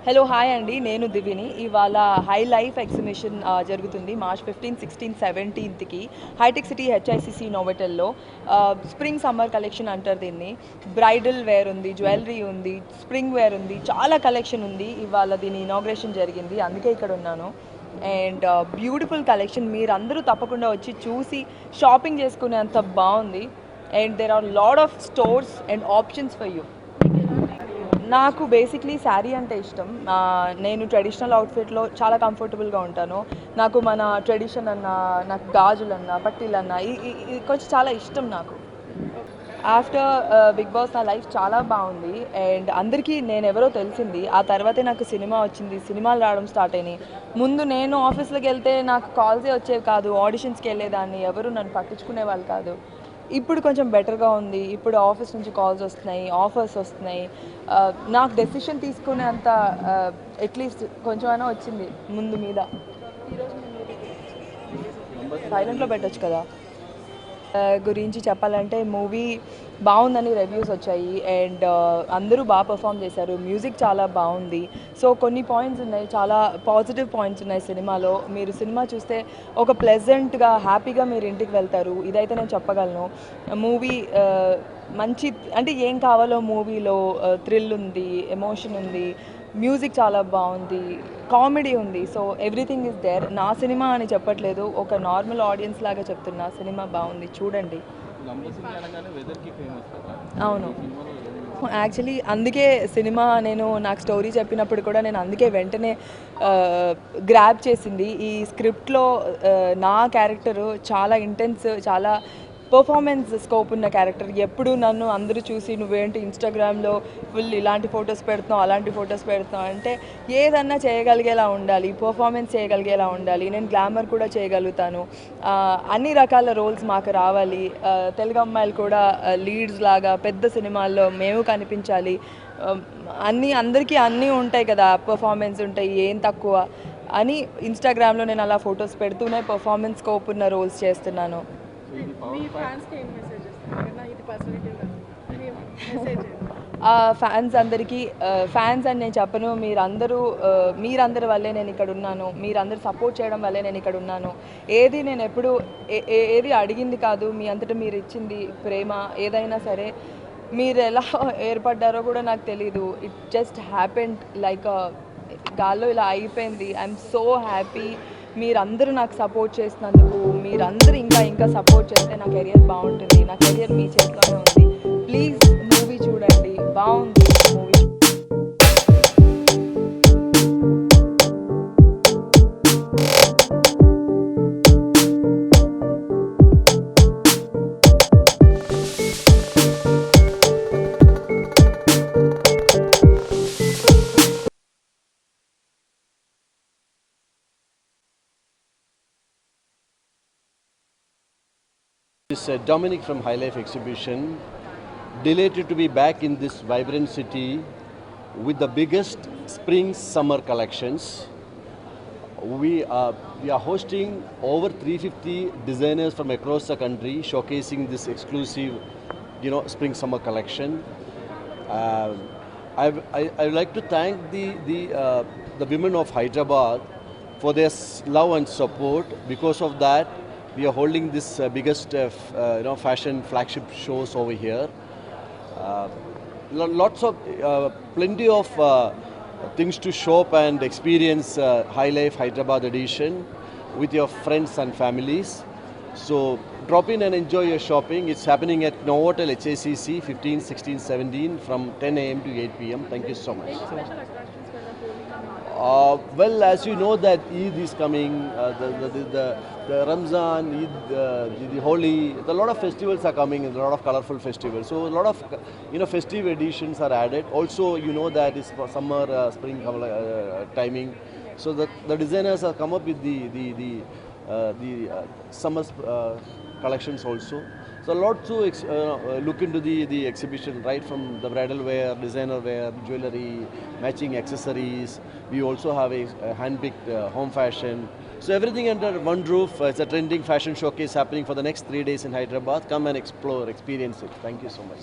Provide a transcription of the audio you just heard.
Hello hi అండి, నేను దివిని. ఇవాళ హై లైఫ్ ఎగ్జిబిషన్ జరుగుతుంది మార్చ్ 15, 16, 17కి హైటెక్ సిటీ హెచ్ఐసిసి నోవెటల్లో. స్ప్రింగ్ సమ్మర్ కలెక్షన్ అంటారు దీన్ని. బ్రైడల్ వేర్ ఉంది, జ్యువెలరీ ఉంది, స్ప్రింగ్ వేర్ ఉంది, చాలా కలెక్షన్ ఉంది. ఇవాళ దీని ఇనాగ్రేషన్ జరిగింది, అందుకే ఇక్కడ ఉన్నాను. అండ్ బ్యూటిఫుల్ కలెక్షన్, మీరందరూ తప్పకుండా వచ్చి చూసి షాపింగ్ చేసుకునేంత బాగుంది. And there are lot of stores and options for you. నాకు బేసిక్లీ శారీ అంటే ఇష్టం. నేను ట్రెడిషనల్ అవుట్ఫిట్లో చాలా కంఫర్టబుల్గా ఉంటాను. నాకు మన ట్రెడిషన్ అన్నా, నాకు గాజులన్నా, పట్టీలన్నా ఇది కొంచెం చాలా ఇష్టం నాకు. ఆఫ్టర్ బిగ్ బాస్ నా లైఫ్ చాలా బాగుంది. అండ్ అందరికీ నేను ఎవరో తెలిసింది. ఆ తర్వాతే నాకు సినిమా వచ్చింది, సినిమాలు రావడం స్టార్ట్ అయినాయి. ముందు నేను ఆఫీస్లోకి వెళ్తే నాకు కాల్సే వచ్చేవి కాదు, ఆడిషన్స్కి వెళ్ళేదాన్ని, ఎవరు నన్ను పట్టించుకునే వాళ్ళు కాదు. ఇప్పుడు కొంచెం బెటర్గా ఉంది. ఇప్పుడు ఆఫీస్ నుంచి కాల్స్ వస్తున్నాయి, ఆఫర్స్ వస్తున్నాయి. నాకు డెసిషన్ తీసుకునే అంత అట్లీస్ట్ కొంచెమైనా వచ్చింది ముందు మీద. సైలెంట్లో పెట్టచ్చు కదా. గురించి చెప్పాలంటే మూవీ బాగుందని రివ్యూస్ వచ్చాయి. అండ్ అందరూ బాగా పర్ఫామ్ చేశారు. మ్యూజిక్ చాలా బాగుంది. సో కొన్ని పాయింట్స్ ఉన్నాయి, చాలా పాజిటివ్ పాయింట్స్ ఉన్నాయి సినిమాలో. మీరు సినిమా చూస్తే ఒక ప్లెజెంట్గా హ్యాపీగా మీరు ఇంటికి వెళ్తారు, ఇదైతే నేను చెప్పగలను. మూవీ మంచి అంటే ఏం కావాలో మూవీలో థ్రిల్ ఉంది, ఎమోషన్ ఉంది, మ్యూజిక్ చాలా బాగుంది, కామెడీ ఉంది. So everything is there. నా సినిమా అని చెప్పట్లేదు, ఒక నార్మల్ ఆడియన్స్ లాగా చెప్తున్నా. సినిమా బాగుంది, చూడండి. అవును, యాక్చువల్లీ అందుకే సినిమా నాకు స్టోరీ చెప్పినప్పుడు కూడా నేను అందుకే వెంటనే గ్రాబ్ చేసింది. ఈ స్క్రిప్ట్లో నా క్యారెక్టరు చాలా ఇంటెన్స్, చాలా పర్ఫార్మెన్స్ స్కోప్ ఉన్న క్యారెక్టర్. ఎప్పుడు నన్ను అందరూ చూసి నువ్వేంటి ఇన్స్టాగ్రామ్లో ఫుల్ ఇలాంటి ఫొటోస్ పెడుతున్నావు, అలాంటి ఫొటోస్ పెడుతున్నావు అంటే, ఏదన్నా చేయగలిగేలా ఉండాలి, పర్ఫార్మెన్స్ చేయగలిగేలా ఉండాలి. నేను గ్లామర్ కూడా చేయగలుగుతాను. అన్ని రకాల రోల్స్ మాకు రావాలి. తెలుగు అమ్మాయిలు కూడా లీడ్స్ లాగా పెద్ద సినిమాల్లో మేము కనిపించాలి. అందరికీ అన్నీ ఉంటాయి కదా, పర్ఫార్మెన్స్ ఉంటాయి, ఏం తక్కువ అని ఇన్స్టాగ్రామ్లో నేను అలా ఫొటోస్ పెడుతూనే పర్ఫార్మెన్స్ స్కోప్ ఉన్న రోల్స్ చేస్తున్నాను. ఫ్యాన్స్ అందరికీ, ఫ్యాన్స్ అని నేను చెప్పను, మీరందరి వల్లే నేను ఇక్కడ ఉన్నాను. మీరందరూ సపోర్ట్ చేయడం వల్లే నేను ఇక్కడ ఉన్నాను. ఏది నేను ఎప్పుడు ఏది అడిగింది కాదు, మీ అంతటా మీరు ఇచ్చింది ప్రేమ. ఏదైనా సరే మీరు ఎలా ఏర్పడ్డారో కూడా నాకు తెలీదు. ఇట్ జస్ట్ హ్యాపెండ్ లైక్ గాల్లో ఇలా అయిపోయింది. I'm so happy. మీరందరూ నాకు సపోర్ట్ చేసినందుకు. మీరందరూ ఇంకా సపోర్ట్ చేస్తే నా కెరియర్ బాగుంటుంది. నా కెరియర్ మీ చేతిలోనే ఉంది. ప్లీజ్ మూవీ చూడండి, బాగుంది movie. This is Dominic from High Life Exhibition. Delighted to be back in this vibrant city with the biggest spring summer collections. We are hosting over 350 designers from across the country showcasing this exclusive, spring summer collection. I would like to thank the women of Hyderabad for their love and support. Because of that, we are holding this biggest fashion flagship shows over here. Lots of plenty of things to shop and experience High Life Hyderabad edition with your friends and families. So drop in and enjoy your shopping. It's happening at Novotel HACC 15, 16, 17 from 10 a.m. to 8 p.m. Thank you so much. Well, as you know that Eid is coming, the Ramzan, Eid, the Holi, a lot of festivals are coming, a lot of colorful festivals. So a lot of festive editions are added. Also, that it's for summer, spring timing. So the designers have come up with the summer collections also. So a lot to look into the exhibition, right from the bridal wear, designer wear, jewelry, matching accessories. We also have a hand-picked home fashion. So everything under one roof. It's a trending fashion showcase happening for the next 3 days in Hyderabad. Come and explore, experience it. Thank you so much.